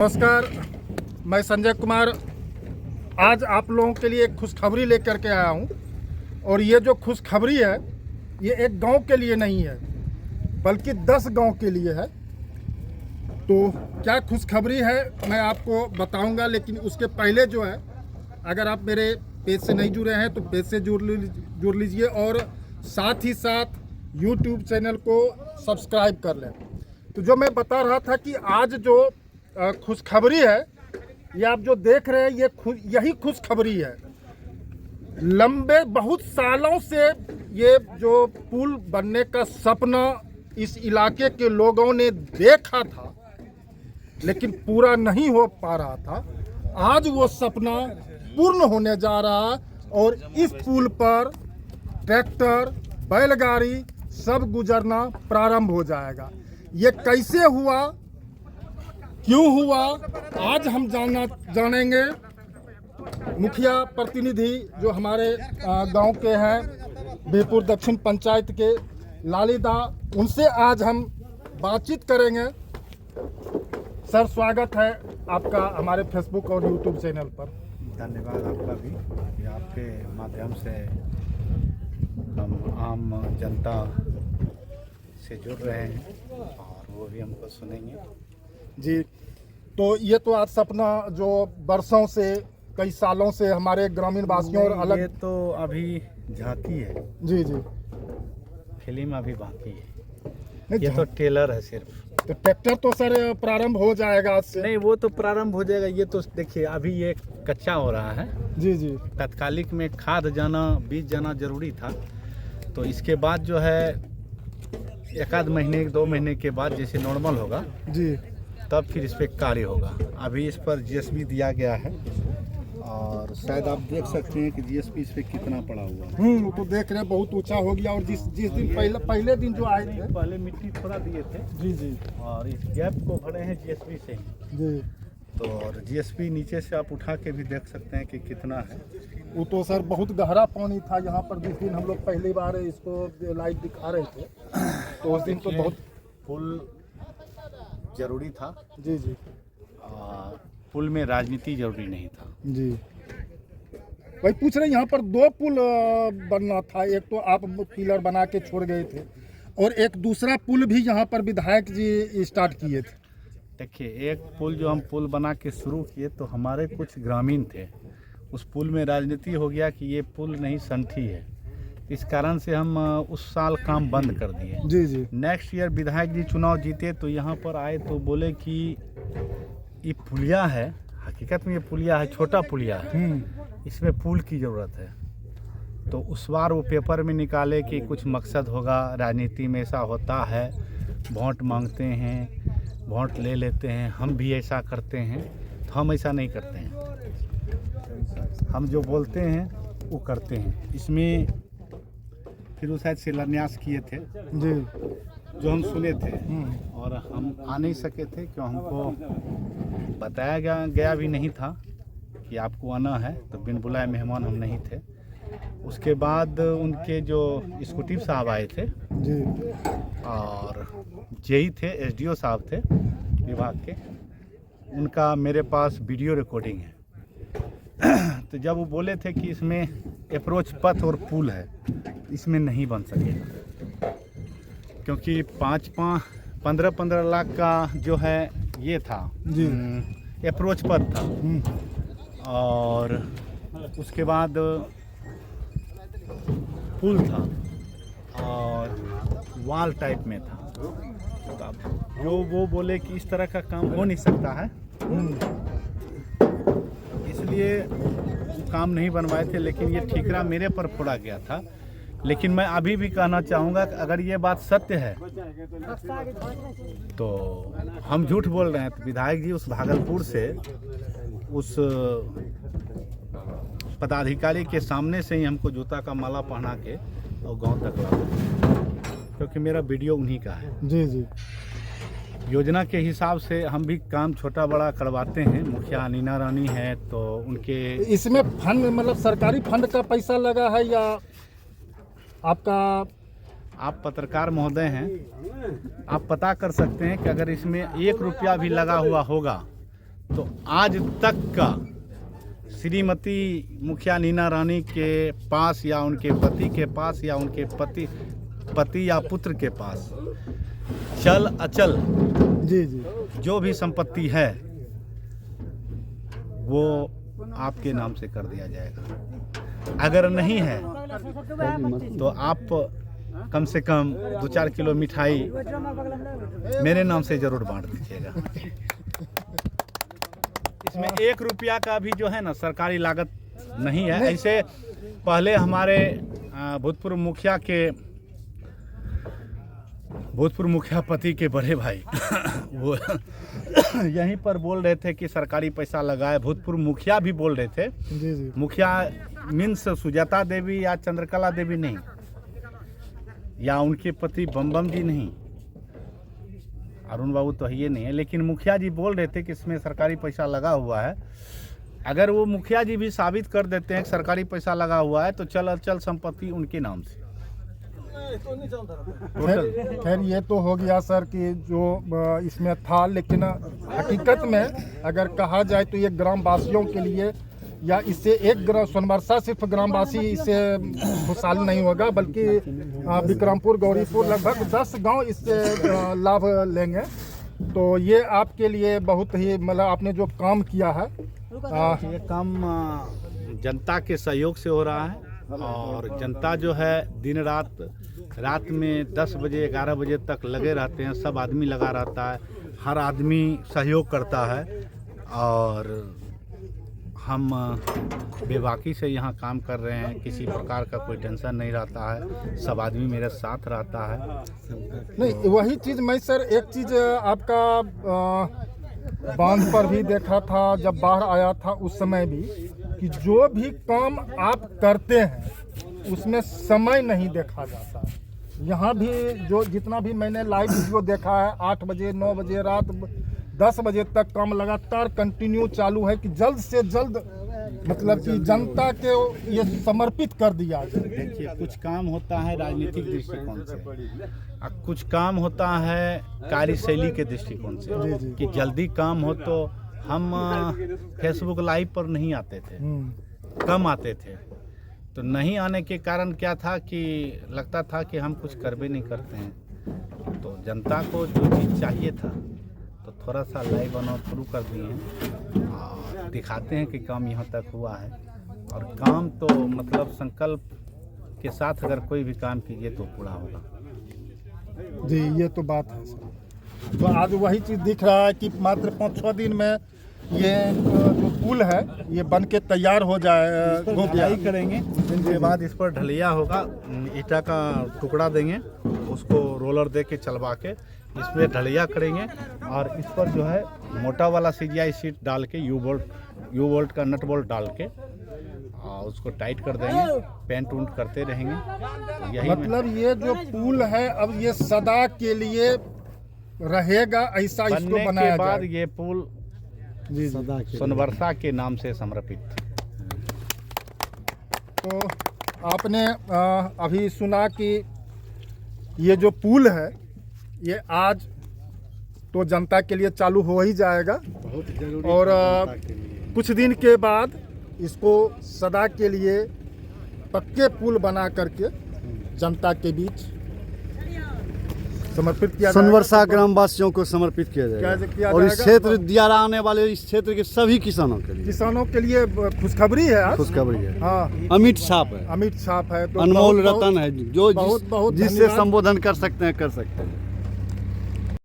नमस्कार, मैं संजय कुमार आज आप लोगों के लिए एक खुशखबरी लेकर के आया हूं। और ये जो खुशखबरी है ये एक गांव के लिए नहीं है बल्कि 10 गांव के लिए है। तो क्या खुशखबरी है मैं आपको बताऊंगा, लेकिन उसके पहले जो है अगर आप मेरे पेज से नहीं जुड़े हैं तो पेज से जुड़ लीजिए और साथ ही साथ YouTube चैनल को सब्सक्राइब कर लें। तो जो मैं बता रहा था कि आज जो खुशखबरी है ये आप जो देख रहे हैं यही खुशखबरी है। लंबे बहुत सालों से ये जो पुल बनने का सपना इस इलाके के लोगों ने देखा था लेकिन पूरा नहीं हो पा रहा था, आज वो सपना पूर्ण होने जा रहा है और इस पुल पर ट्रैक्टर बैलगाड़ी सब गुजरना प्रारंभ हो जाएगा। ये कैसे हुआ, क्यों हुआ, आज हम जानेंगे। मुखिया प्रतिनिधि जो हमारे गांव के हैं बेहपुर दक्षिण पंचायत के लालीदा, उनसे आज हम बातचीत करेंगे। सर, स्वागत है आपका हमारे फेसबुक और यूट्यूब चैनल पर। धन्यवाद आपका भी कि आपके माध्यम से हम आम जनता से जुड़ रहे हैं और वो भी हमको सुनेंगे जी। तो ये तो आज सपना जो बरसों से कई सालों से हमारे ग्रामीण वासियों और अलग, ये तो अभी झांकी है जी जी, फिल्म अभी बाकी है। नहीं, ये तो टेलर है सिर्फ। तो ट्रैक्टर तो सर प्रारंभ हो जाएगा आज से। नहीं, वो तो प्रारंभ हो जाएगा। ये तो देखिए अभी ये कच्चा हो रहा है। जी जी, तत्कालिक में खाद जाना बीज जाना जरूरी था, तो इसके बाद जो है एक आध महीने 2 महीने के बाद जैसे नॉर्मल होगा जी, तब फिर इस पर कार्य होगा। अभी इस पर जीएसबी दिया गया है और शायद आप देख सकते हैं कि जीएसबी इस पर कितना पड़ा हुआ है। तो देख रहे हैं बहुत ऊंचा हो गया। और जिस दिन पहले दिन जो आए थे, पहले मिट्टी थोड़ा दिए थे जी जी और इस गैप को भरे हैं जीएसबी से ही। जी, तो और जीएसबी नीचे से आप उठा के भी देख सकते हैं कि कितना है। वो तो सर बहुत गहरा पानी था यहाँ पर। जिस दिन हम लोग पहली बार इसको लाइव दिखा रहे थे तो उस दिन तो बहुत पुल जरूरी था जी जी पुल में राजनीति जरूरी नहीं था जी। भाई पूछ रहे यहाँ पर 2 पुल बनना था। एक तो आप पिलर बना के छोड़ गए थे और एक दूसरा पुल भी यहाँ पर विधायक जी स्टार्ट किए थे। देखिए, एक पुल जो हम पुल बना के शुरू किए तो हमारे कुछ ग्रामीण थे, उस पुल में राजनीति हो गया कि ये पुल नहीं संठी है, इस कारण से हम उस साल काम बंद कर दिए। जी जी, नेक्स्ट ईयर विधायक जी चुनाव जीते तो यहाँ पर आए तो बोले कि ये पुलिया है, हकीकत में ये पुलिया है, छोटा पुलिया है, इसमें पुल की ज़रूरत है। तो उस बार वो पेपर में निकाले कि कुछ मकसद होगा, राजनीति में ऐसा होता है, वोट मांगते हैं, वोट ले लेते हैं, हम भी ऐसा करते हैं। तो हम ऐसा नहीं करते हैं, हम जो बोलते हैं वो करते हैं। इसमें फिर वो शायद शिलान्यास किए थे जी, जो हम सुने थे और हम आ नहीं सके थे क्यों, हमको बताया गया भी नहीं था कि आपको आना है, तो बिन बुलाए मेहमान हम नहीं थे। उसके बाद उनके जो एग्जीक्यूटिव साहब आए थे जी, और जेई थे, एसडीओ साहब थे विभाग के, उनका मेरे पास वीडियो रिकॉर्डिंग है। तो जब वो बोले थे कि इसमें अप्रोच पथ और पुल है, इसमें नहीं बन सकेगा क्योंकि 15 लाख का जो है ये था जी, अप्रोच पथ था और उसके बाद पुल था और वॉल टाइप में था। तो जो वो बोले कि इस तरह का काम हो नहीं सकता है, इसलिए वो काम नहीं बनवाए थे। लेकिन ये ठीकरा मेरे पर फोड़ा गया था। लेकिन मैं अभी भी कहना चाहूँगा कि अगर ये बात सत्य है तो हम झूठ बोल रहे हैं। तो विधायक जी उस भागलपुर से उस पदाधिकारी के सामने से ही हमको जूता का माला पहना के और गांव तक ला, क्योंकि मेरा वीडियो उन्हीं का है। जी जी, योजना के हिसाब से हम भी काम छोटा बड़ा करवाते हैं। मुखिया नीना रानी है तो उनके इसमें फंड मतलब सरकारी फंड का पैसा लगा है या आपका? आप पत्रकार महोदय हैं, आप पता कर सकते हैं कि अगर इसमें 1 रुपया भी लगा हुआ होगा तो आज तक का श्रीमती मुखिया नीना रानी के पास या उनके पति के पास या उनके पति या पुत्र के पास चल अचल जी जी जो भी संपत्ति है वो आपके नाम से कर दिया जाएगा। अगर नहीं है तो आप कम से कम 2-4 किलो मिठाई मेरे नाम से जरूर बांट दीजिएगा। इसमें 1 रुपया का भी जो है ना सरकारी लागत नहीं है। ऐसे पहले हमारे भूतपूर्व मुखिया पति के बड़े भाई वो यहीं पर बोल रहे थे कि सरकारी पैसा लगाए। भूतपूर्व मुखिया भी बोल रहे थे। जी जी मुखिया मीन्स सुजाता देवी या चंद्रकला देवी नहीं, या उनके पति बम जी नहीं, अरुण बाबू तो ये नहीं है, लेकिन मुखिया जी बोल रहे थे कि इसमें सरकारी पैसा लगा हुआ है। अगर वो मुखिया जी भी साबित कर देते हैं कि सरकारी पैसा लगा हुआ है तो चल अचल संपत्ति उनके नाम से खैर ये तो हो गया सर कि जो इसमें था, लेकिन हकीकत में अगर कहा जाए तो ये ग्रामवासियों के लिए या इससे एक सोनबरसा सिर्फ ग्रामवासी इससे खुशहाल नहीं होगा, बल्कि विक्रमपुर गौरीपुर लगभग 10 गांव इससे लाभ लेंगे। तो ये आपके लिए बहुत ही मतलब आपने जो काम किया है ये काम जनता के सहयोग से हो रहा है। और जनता जो है दिन रात में 10 बजे 11 बजे तक लगे रहते हैं। सब आदमी लगा रहता है, हर आदमी सहयोग करता है और हम बेबाकी से यहाँ काम कर रहे हैं। किसी प्रकार का कोई टेंशन नहीं रहता है, सब आदमी मेरे साथ रहता है। नहीं वही चीज़ मैं सर एक चीज़ आपका बांध पर भी देखा था जब बाढ़ आया था उस समय भी कि जो भी काम आप करते हैं उसमें समय नहीं देखा जाता। यहाँ भी जो जितना भी मैंने लाइव वीडियो देखा है 8 बजे 9 बजे रात 10 बजे तक काम लगातार कंटिन्यू चालू है कि जल्द से जल्द मतलब कि जनता के ये समर्पित कर दिया जाए। देखिए कुछ काम होता है राजनीतिक दृष्टिकोण से, कुछ काम होता है कार्यशैली के दृष्टिकोण से कि जल्दी काम हो। तो हम फेसबुक लाइव पर नहीं आते थे, कम आते थे। तो नहीं आने के कारण क्या था कि लगता था कि हम कुछ करबे नहीं करते हैं। तो जनता को जो चीज़ चाहिए था तो थोड़ा सा लाइव आना शुरू कर दिए हैं और दिखाते हैं कि काम यहाँ तक हुआ है। और काम तो मतलब संकल्प के साथ अगर कोई भी काम कीजिए तो पूरा होगा। जी ये तो बात है सर। तो आज वही चीज़ दिख रहा है कि मात्र 5-6 दिन में ये जो पुल है ये बन के तैयार हो जाए हो गया करेंगे। इसके बाद इस पर ढलैया होगा, ईटा का टुकड़ा देंगे, उसको रोलर दे के चलवा के इसमें ढलैया करेंगे। और इस पर जो है मोटा वाला CGI शीट डाल के यू बोल्ट का नट बोल्ट डाल के और उसको टाइट कर देंगे, पेंट उंट करते रहेंगे। तो यही मतलब ये जो पुल है अब ये सदा के लिए रहेगा, ऐसा इसको बनाया के बाद जाए। ये पुल सोनबरसा के नाम से समर्पित। तो आपने अभी सुना कि ये जो पुल है ये आज तो जनता के लिए चालू हो ही जाएगा और कुछ दिन के बाद इसको सदा के लिए पक्के पुल बना करके जनता के बीच समर्पित किया जाएगा। सोनबरसा ग्रामवासियों को समर्पित किया जाएगा और इस क्षेत्र दियारा आने वाले इस क्षेत्र के सभी किसानों के लिए खुशखबरी है आज। खुशखबरी है। हाँ अमिट छाप है, अमिट छाप है, तो अनमोल बहुत- रतन है, जो बहुत जिससे धन्यवाद। संबोधन कर सकते हैं कर सकते हैं।